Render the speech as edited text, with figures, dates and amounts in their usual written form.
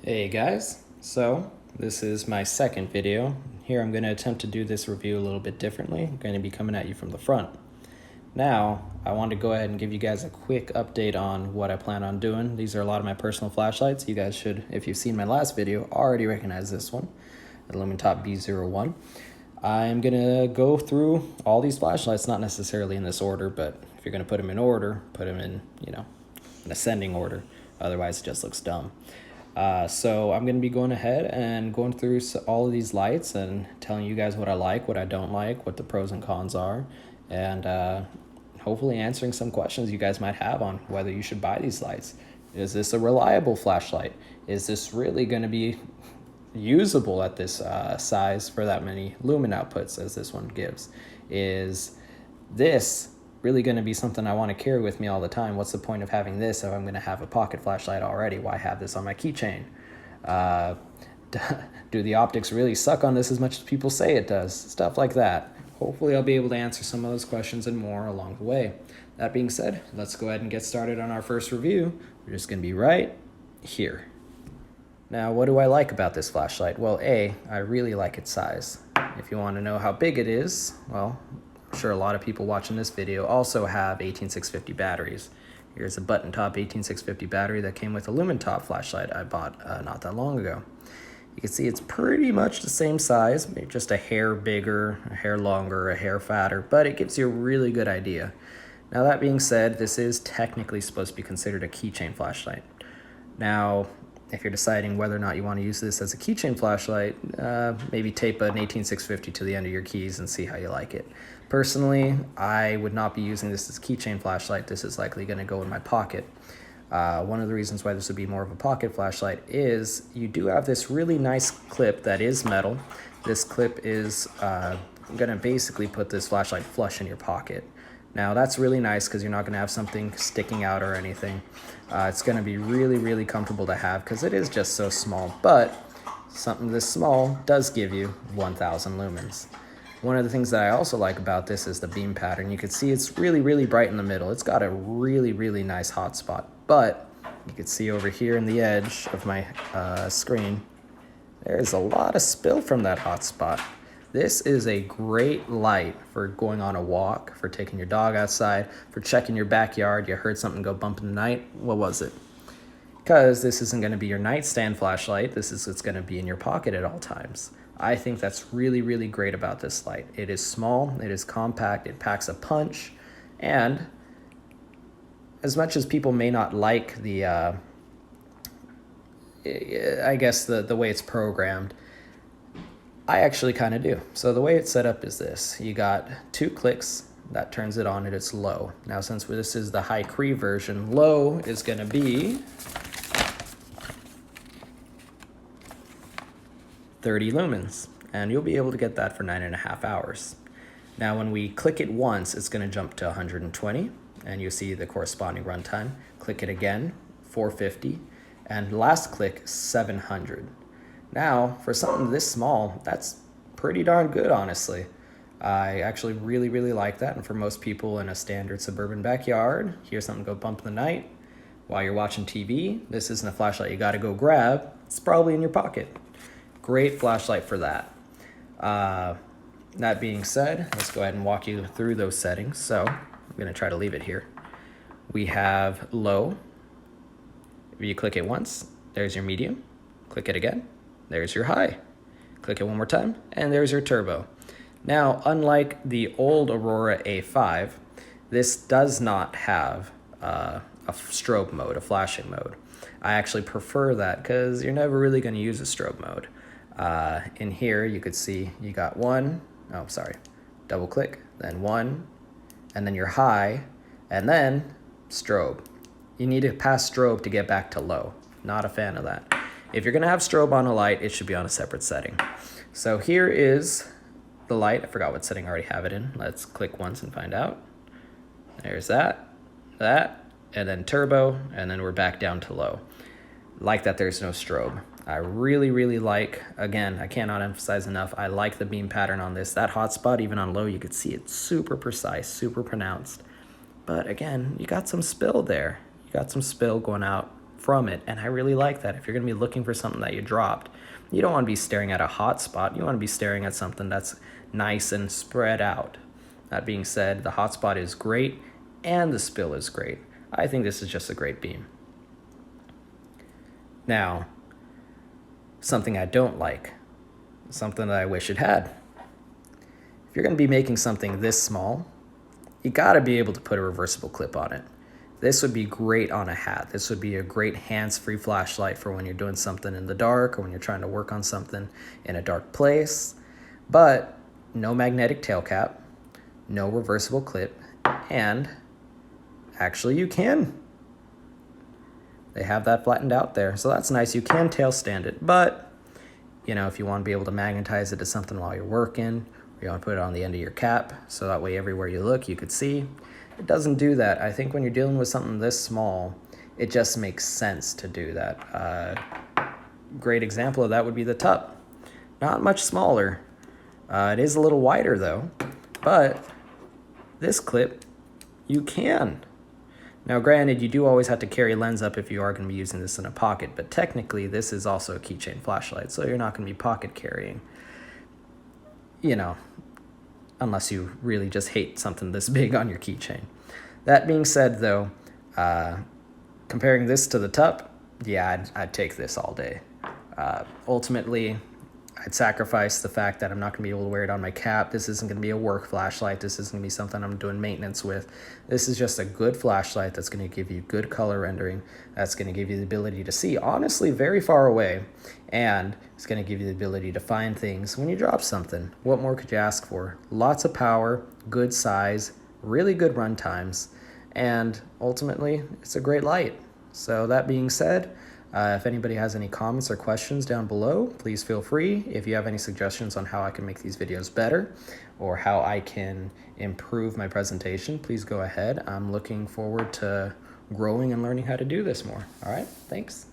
Hey guys, so this is my second video. Here I'm going to attempt to do this review a little bit differently. I'm going to be coming at you from the front. Now, I want to go ahead and give you guys a quick update on what I plan on doing. These are a lot of my personal flashlights. You guys should, if you've seen my last video, already recognize this one, the Lumentop B01. I'm going to go through all these flashlights, not necessarily in this order, but if you're going to put them in order, put them in, an ascending order. Otherwise, it just looks dumb. So I'm going to be going ahead and going through all of these lights and telling you guys what I like, what I don't like, what the pros and cons are, and hopefully answering some questions you guys might have on whether you should buy these lights. Is this a reliable flashlight? Is this really going to be usable at this size for that many lumen outputs as this one gives? Is this really going to be something I want to carry with me all the time? What's the point of having this if I'm going to have a pocket flashlight already? Why have this on my keychain? Do the optics really suck on this as much as people say it does? Stuff like that. Hopefully I'll be able to answer some of those questions and more along the way. That being said, let's go ahead and get started on our first review. We're just going to be right here. Now, what do I like about this flashlight? Well, I really like its size. If you want to know how big it is, well, I'm sure a lot of people watching this video also have 18650 batteries. Here's a button top 18650 battery that came with a Lumentop flashlight I bought not that long ago. You can see it's pretty much the same size, maybe just a hair bigger, a hair longer, a hair fatter, but it gives you a really good idea. Now, that being said, this is technically supposed to be considered a keychain flashlight. Now, if you're deciding whether or not you want to use this as a keychain flashlight, maybe tape an 18650 to the end of your keys and see how you like it. Personally, I would not be using this as a keychain flashlight. This is likely going to go in my pocket. One of the reasons why this would be more of a pocket flashlight is you do have this really nice clip that is metal. This clip is going to basically put this flashlight flush in your pocket. Now, that's really nice because you're not going to have something sticking out or anything. It's going to be really, really comfortable to have because it is just so small. But something this small does give you 1000 lumens. One of the things that I also like about this is the beam pattern. You can see it's really, really bright in the middle. It's got a really, really nice hot spot. But you can see over here in the edge of my screen, there's a lot of spill from that hot spot. This is a great light for going on a walk, for taking your dog outside, for checking your backyard. You heard something go bump in the night. What was it? Because this isn't going to be your nightstand flashlight. It's going to be in your pocket at all times. I think that's really, really great about this light. It is small, it is compact, it packs a punch, and as much as people may not like the, I guess the way it's programmed, I actually kind of do. So the way it's set up is this. You got 2 clicks, that turns it on and it's low. Now, since this is the high Cree version, low is going to be 30 lumens, and you'll be able to get that for 9.5 hours. Now, when we click it once, it's going to jump to 120, and you'll see the corresponding runtime. Click it again, 450, and last click, 700. Now, for something this small, that's pretty darn good, honestly. I actually really, really like that, and for most people in a standard suburban backyard, hear something go bump in the night while you're watching TV, this isn't a flashlight you gotta go grab. It's probably in your pocket. Great flashlight for that. That being said, let's go ahead and walk you through those settings. So I'm going to try to leave it here. We have low. If you click it once, there's your medium. Click it again, there's your high. Click it one more time, and there's your turbo. Now, unlike the old Aurora A5, this does not have a strobe mode, a flashing mode. I actually prefer that because you're never really going to use a strobe mode. In here, you could see you got double click, then 1, and then your high, and then strobe. You need to pass strobe to get back to low. Not a fan of that. If you're going to have strobe on a light, it should be on a separate setting. So here is the light. I forgot what setting I already have it in. Let's click once and find out. There's that, and then turbo, and then we're back down to low. Like that there's no strobe. I really, really like, again, I cannot emphasize enough, I like the beam pattern on this. That hot spot, even on low, you could see it super precise, super pronounced. But again, you got some spill there. You got some spill going out from it, and I really like that. If you're going to be looking for something that you dropped, you don't want to be staring at a hot spot. You want to be staring at something that's nice and spread out. That being said, the hot spot is great and the spill is great. I think this is just a great beam. Now, something I don't like, something that I wish it had. If you're going to be making something this small, you got to be able to put a reversible clip on it. This would be great on a hat. This would be a great hands-free flashlight for when you're doing something in the dark or when you're trying to work on something in a dark place. But no magnetic tail cap, no reversible clip, and actually you can. They have that flattened out there, so that's nice. You can tail stand it, but if you want to be able to magnetize it to something while you're working, or you want to put it on the end of your cap, so that way everywhere you look you could see. It doesn't do that. I think when you're dealing with something this small, it just makes sense to do that. Great example of that would be the tup. Not much smaller. It is a little wider though, but this clip, you can. Now granted, you do always have to carry lens up if you are going to be using this in a pocket, but technically this is also a keychain flashlight, so you're not going to be pocket carrying. Unless you really just hate something this big on your keychain. That being said though, comparing this to the tup, yeah, I'd take this all day. Ultimately, I'd sacrifice the fact that I'm not going to be able to wear it on my cap. This isn't going to be a work flashlight. This isn't going to be something I'm doing maintenance with. This is just a good flashlight that's going to give you good color rendering. That's going to give you the ability to see, honestly, very far away. And it's going to give you the ability to find things when you drop something. What more could you ask for? Lots of power, good size, really good run times, and ultimately, it's a great light. So that being said, if anybody has any comments or questions down below, please feel free. If you have any suggestions on how I can make these videos better or how I can improve my presentation, please go ahead. I'm looking forward to growing and learning how to do this more. All right, thanks.